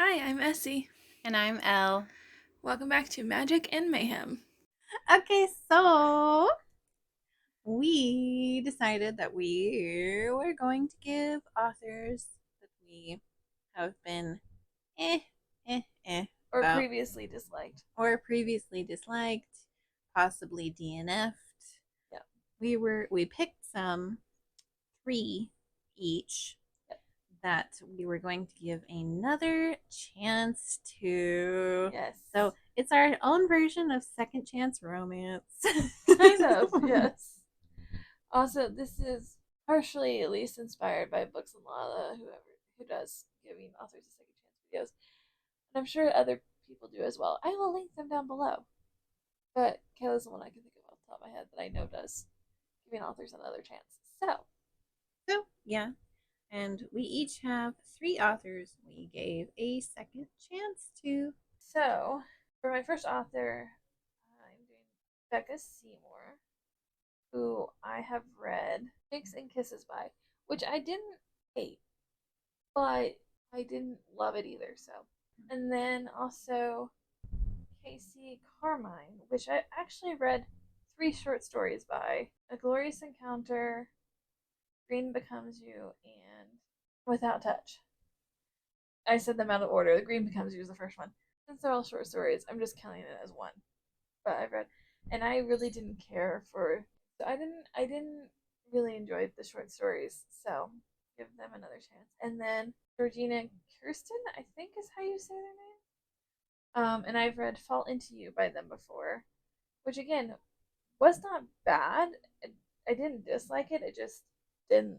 Hi, I'm Essie. And I'm Elle. Welcome back to Magic and Mayhem. Okay, so we decided that we were going to give authors that we have been eh, Or about, previously disliked. or previously disliked, possibly DNF'd. Yep. We picked some, three each, Yep. that we were going to give another chance to. Yes. So it's our own version of second chance romance. Kind of, yes. Also, this is partially at least inspired by Books and Lala, who does giving authors a second chance videos. And I'm sure other people do as well. I will link them down below. But Kayla's the one I can think of off the top of my head that I know does giving authors another chance. So yeah, and we each have three authors we gave a second chance to. So for my first author, I'm doing Becca Seymour, who I have read Cakes and Kisses by, which I didn't hate, but I didn't love it either. So, and then also Casey Carmine, which I actually read three short stories by: A Glorious Encounter, Green Becomes You, and Without Touch. I said them out of order. The Green Becomes You is the first one. Since they're all short stories, I'm just counting it as one. But I've read, and I really didn't care for. So I didn't really enjoy the short stories. So give them another chance. And then Georgina Kirsten, I think is how you say their name. And I've read Fall Into You by them before, which again was not bad. I didn't dislike it. I just didn't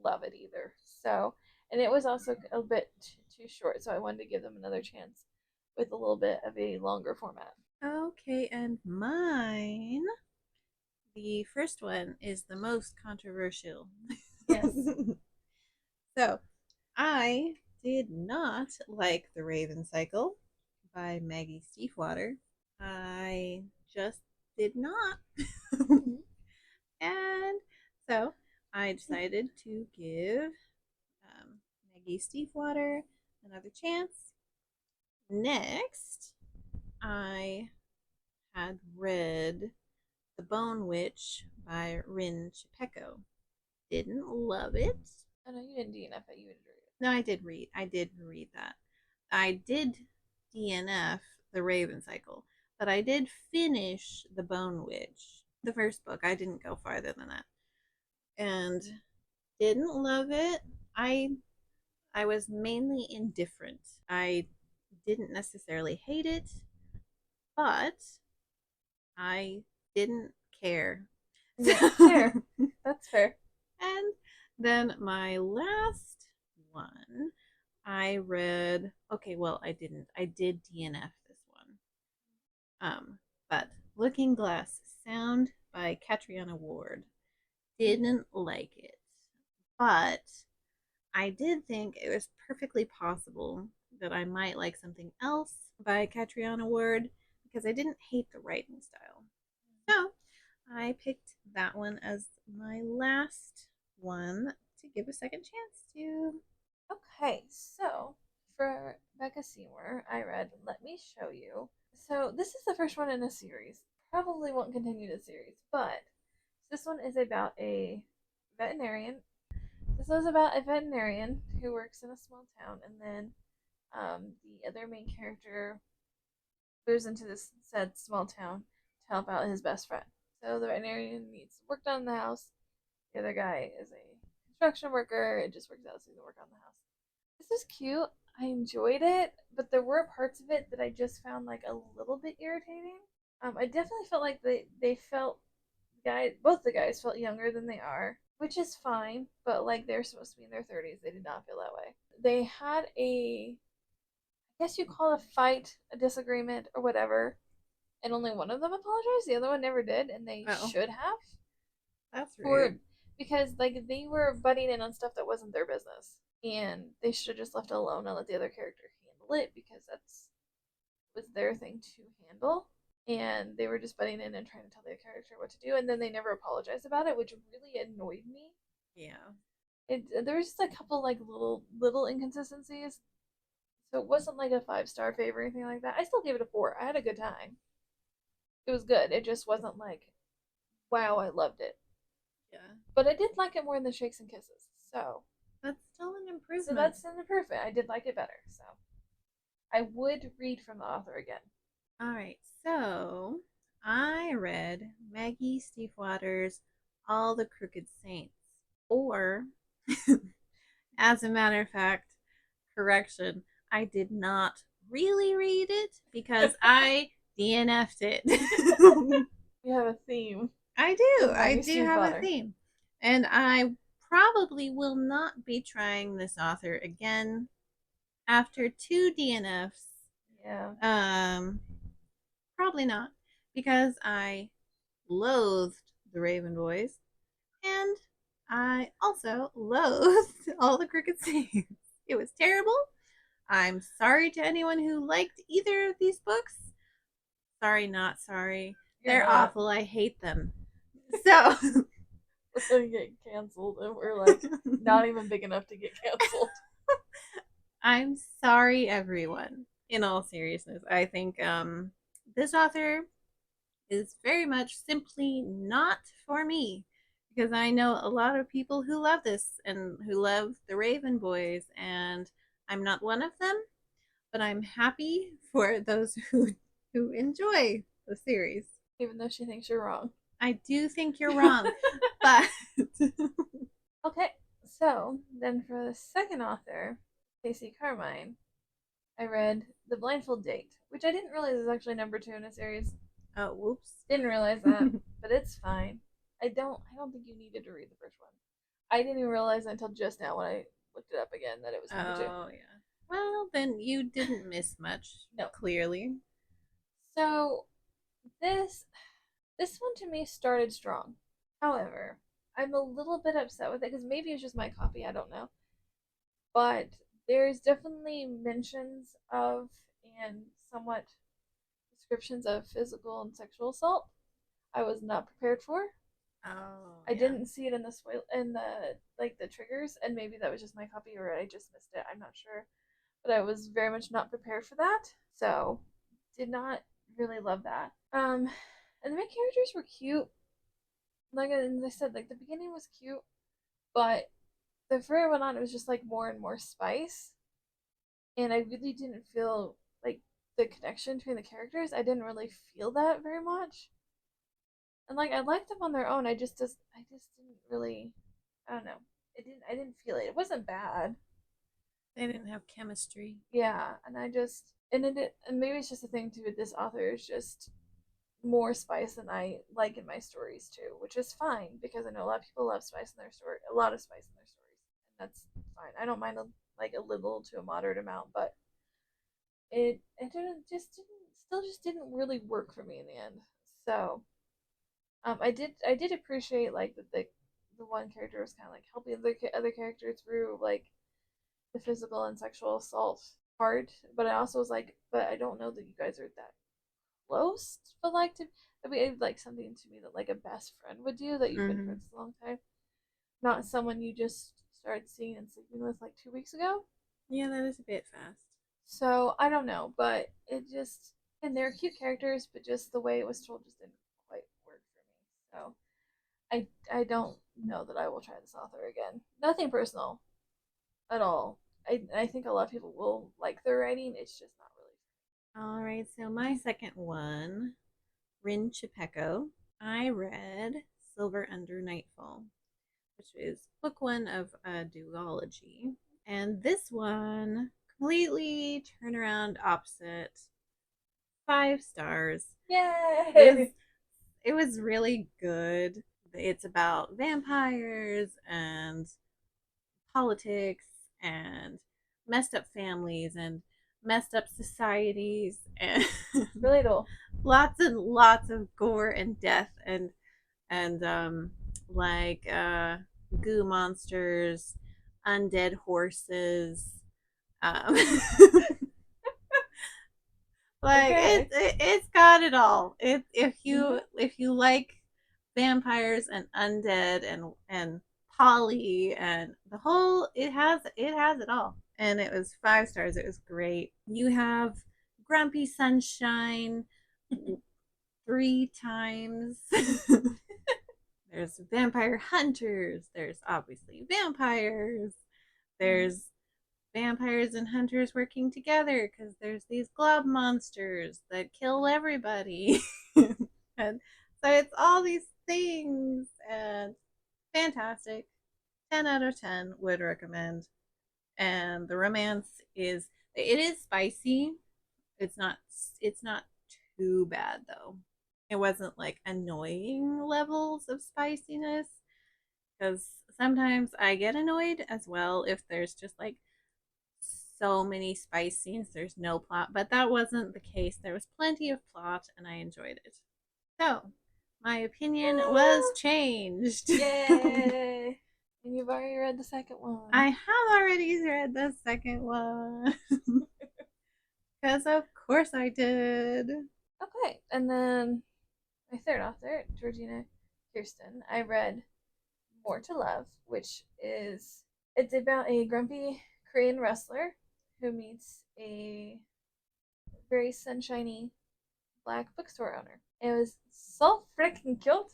love it either. So, and it was also a bit too short. So I wanted to give them another chance with a little bit of a longer format. Okay, and mine. The first one is the most controversial. Yes. So, I did not like The Raven Cycle by Maggie Stiefwater. I just did not. Mm-hmm. And so I decided to give Maggie Stiefwater another chance. Next, I had read The Bone Witch by Rin Chipeco. Didn't love it. I know you didn't DNF it. You did read it. No, I did read. I did read that. I did DNF The Raven Cycle, but I did finish The Bone Witch, the first book. I didn't go farther than that, and didn't love it. I was mainly indifferent. I didn't necessarily hate it, but I didn't care. Yeah, fair. That's fair. And then my last one, I read. Okay, well, I didn't. I did DNF this one. But Looking Glass Sound by Catriona Ward. Didn't like it, but I did think it was perfectly possible that I might like something else by Catriona Ward because I didn't hate the writing style. So I picked that one as my last one to give a second chance to. Okay, so for Becca Seymour, I read Let Me Show You. So this is the first one in a series. Probably won't continue the series, but this one is about a veterinarian. This is about a veterinarian who works in a small town, and then the other main character moves into this said small town to help out his best friend. So the veterinarian needs work done in the house. The other guy is a construction worker. It just works out so he can work on the house. This is cute. I enjoyed it, but there were parts of it that I just found like a little bit irritating. I definitely felt like they felt both the guys felt younger than they are, which is fine. But like they're supposed to be in their 30s, they did not feel that way. They had I guess you call it a fight, a disagreement, or whatever, and only one of them apologized. The other one never did, and they Oh, should have that's rude. for because like they were butting in on stuff that wasn't their business, and they should have just left it alone and let the other character handle it because that's was their thing to handle. And they were just butting in and trying to tell the character what to do, and then they never apologized about it, which really annoyed me. Yeah. There was just a couple like little inconsistencies. So it wasn't like a 5-star favorite or anything like that. I still gave it a 4. I had a good time. It was good. It just wasn't like, wow, I loved it. Yeah. But I did like it more than Shakes and Kisses. That's still an So improvement. that's an improvement. I did like it better. So I would read from the author again. All right. So I read Maggie Stiefwater's All the Crooked Saints. Or, as a matter of fact, correction, I did not really read it because I DNF'd it. You have a theme I do. with I Maggie do Steve have a Potter. theme. And I probably will not be trying this author again after two DNFs. Yeah. Um, Probably not, because I loathed the Raven Boys, and I also loathed all the Cricket Scenes. It was terrible. I'm sorry to anyone who liked either of these books. Sorry, not sorry. You're They're not. awful. I hate them. So, We're gonna get canceled, and we're like not even big enough to get canceled. I'm sorry, everyone. In all seriousness, I think this author is very much simply not for me, because I know a lot of people who love this and who love the Raven Boys, and I'm not one of them, but I'm happy for those who enjoy the series. Even though she thinks you're wrong. I do think you're wrong, but Okay, so then for the second author, Casey Carmine, I read The Blindfold Date, which I didn't realize is actually number 2 in a series. oh, whoops. Didn't realize that, but it's fine. I don't think you needed to read the first one. I didn't even realize until just now when I looked it up again that it was number 2. Oh, yeah. Well, then you didn't miss much, No. clearly. So this one to me started strong. However, I'm a little bit upset with it because maybe it's just my copy, I don't know. But there's definitely mentions of and somewhat descriptions of physical and sexual assault I was not prepared for. Oh, I yeah. didn't see it in the in the like the triggers, and maybe that was just my copy or I just missed it. I'm not sure, but I was very much not prepared for that, so did not really love that. And the main characters were cute. Like I said, like the beginning was cute, but the further it went on, it was just like more and more spice, and I really didn't feel like the connection between the characters. I didn't really feel that very much, and like I liked them on their own. I just didn't really. I don't know. I didn't feel it. It wasn't bad. They didn't have chemistry. Yeah, and I just and maybe it's just a thing too with this author is just more spice than I like in my stories too, which is fine because I know a lot of people love spice in their story, a lot of spice in their stories, and that's fine. I don't mind like a little to a moderate amount, but it didn't really work for me in the end. So I did appreciate like that the one character was kind of like helping the other character through like the physical and sexual assault part, but I also was like, but I don't know that you guys are that close, but like to that'd be like something to me that like a best friend would do that you've been Mm-hmm. friends for a long time, not someone you just started seeing and sleeping with like 2 weeks ago. Yeah, that is a bit fast. So I don't know, but it just and they're cute characters, but just the way it was told just didn't quite work for me. So I don't know that I will try this author again. Nothing personal at all. I think a lot of people will like their writing. It's just not really. All right, so my second one, Rin Chipeco. I read Silver Under Nightfall, which is book one of a duology. And this one, completely turnaround opposite, 5 stars. It was Yay! it was really good. It's about vampires and politics and messed up families and messed up societies and Relatable. lots and lots of gore and death and like goo monsters, undead horses, um like Okay. it's got it all. It Mhm. if you like vampires and undead and Polly and the whole, it has it all. and it was 5 stars. It was great. You have Grumpy Sunshine 3 times. There's vampire hunters. There's obviously vampires. Mm. There's vampires and hunters working together because there's these glob monsters that kill everybody. And so it's all these things and fantastic. 10 out of 10 would recommend. And the romance is it is spicy. It's not too bad though. It wasn't like annoying levels of spiciness because sometimes I get annoyed as well if there's just like so many spice scenes, there's no plot, but that wasn't the case. There was plenty of plot and I enjoyed it. So, my opinion was changed. Yay! And you've already read the second one. I have already read the second one. Because of course I did. Okay, and then my third author, Georgina Kirsten, I read More to Love, which is it's about a grumpy Korean wrestler who meets a very sunshiny black bookstore owner. It was so freaking cute.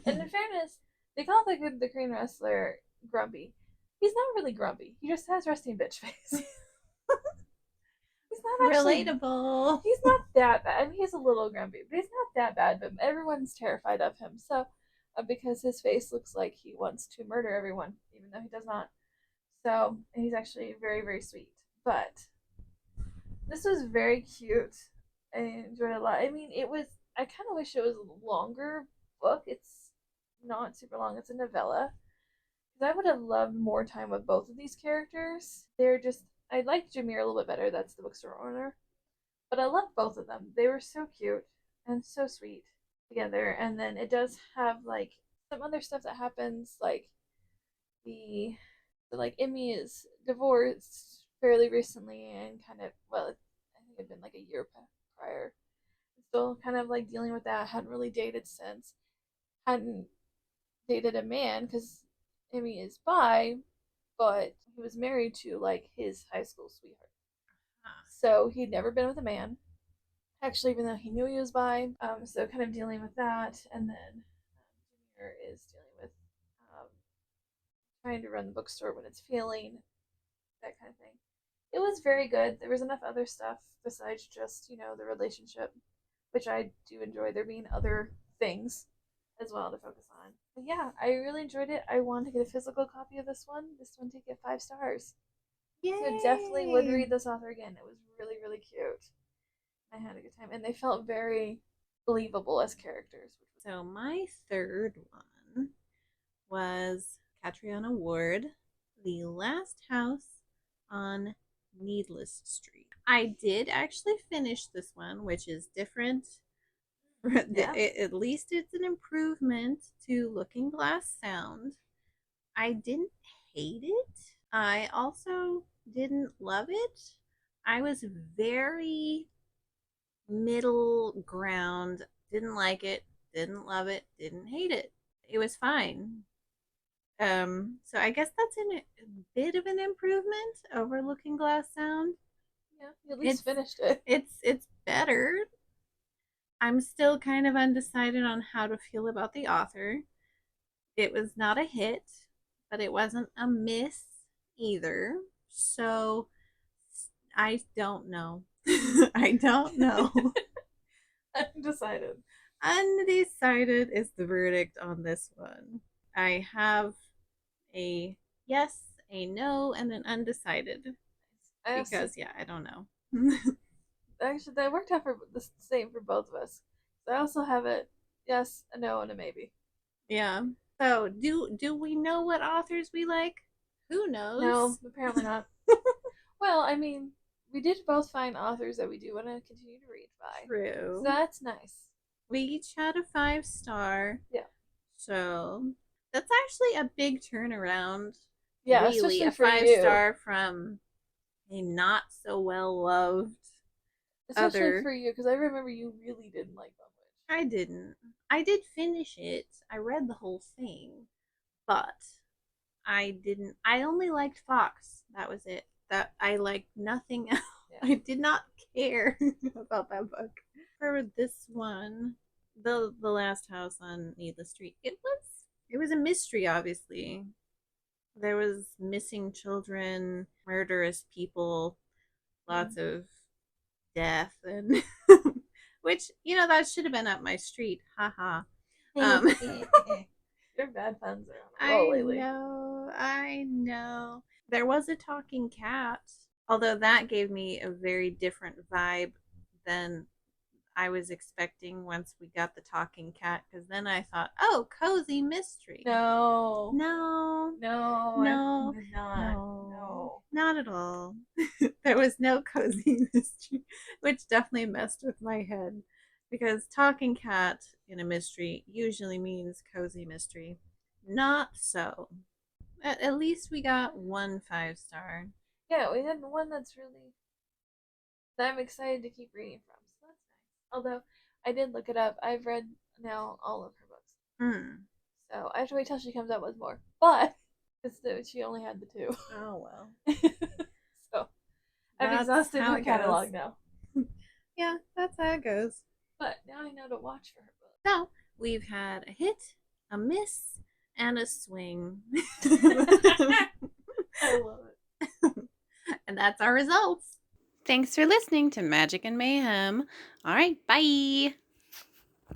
And in fairness, they call the Korean wrestler grumpy. He's not really grumpy. He just has resting bitch face. He's not actually. Relatable. He's not that bad. I mean, he's a little grumpy, but he's not that bad. But everyone's terrified of him. So, because his face looks like he wants to murder everyone, even though he does not. So, he's actually very, very sweet. But this was very cute. I enjoyed it a lot. I mean, it was. I kind of wish it was a longer book. It's not super long. It's a novella. Because I would have loved more time with both of these characters. They're just. I like Jameer a little bit better. That's the bookstore owner. But I love both of them. They were so cute and so sweet together. And then it does have like some other stuff that happens, like the like Emmy is divorced fairly recently and kind of well, I think it'd been like a year prior. Still kind of like dealing with that. Hadn't really dated since. Hadn't dated a man because Emmy is bi, but he was married to like his high school sweetheart. So he'd never been with a man actually, even though he knew he was bi. So kind of dealing with that, and then Junior is dealing with um, trying to run the bookstore when it's failing, that kind of thing. It was very good. There was enough other stuff besides just the relationship, which I do enjoy. There being other things as well to focus on. But yeah, I really enjoyed it. I want to get a physical copy of this one. This one did get 5 stars. So definitely would Yay! read this author again. It was really, really cute. I had a good time, and they felt very believable as characters. So, my third one was Catriona Ward, The Last House on Needless Street. I did actually finish this one, which is different. Yeah, At least it's an improvement to Looking Glass Sound. I didn't hate it. I also didn't love it. I was very middle ground. Didn't like it, didn't love it, didn't hate it. It was fine. So I guess that's a bit of an improvement over Looking Glass Sound. yeah, you at least It's finished it. it's better. I'm still kind of undecided on how to feel about the author. It was not a hit, but it wasn't a miss either. So I don't know. I don't know. Undecided. Undecided is the verdict on this one. I have a yes, a no, and an undecided I also because, yeah, I don't know. actually that worked out for the same for both of us. So I also have it yes, a no, and a maybe. Yeah. So, do we know what authors we like? Who No, knows? apparently not. Well, I mean, we did both find authors that we do want to continue to read by, so True. that's nice. We each had a 5 star. Yeah, So, that's actually a big turnaround. yeah, Really, especially a for five you. star from a not so well loved Especially other. for you, because I remember you really didn't like Bumwitch. I didn't. I did finish it. I read the whole thing, but I didn't. I only liked Fox. That was it. that I liked nothing else. Yeah. I did not care about that book. For this one, the last house on Needless Street, it was a mystery, obviously. There was missing children, murderous people, lots of death, and which that should have been up my street. Haha. Um, Your bad puns are on a roll I lately. know, I know. There was a talking cat, although that gave me a very different vibe than I was expecting once we got the talking cat, because then I thought, oh, cozy mystery. No. No, No, I no, did not. no, No. not at all. There was no cozy mystery, which definitely messed with my head because talking cat in a mystery usually means cozy mystery. Not so. At least we got one 5 star. Yeah, we had one that's really that I'm excited to keep reading from, so that's nice. Although I did look it up. I've read now all of her books. Hmm. So I have to wait till she comes out with more. But she only had the two. Oh well. So I've That's exhausted how her it goes. catalog now. Yeah, that's how it goes. But now I know to watch for her So we've had a hit, a miss, and a swing. books. I love it. And that's our results. Thanks for listening to Magic and Mayhem. All right, bye.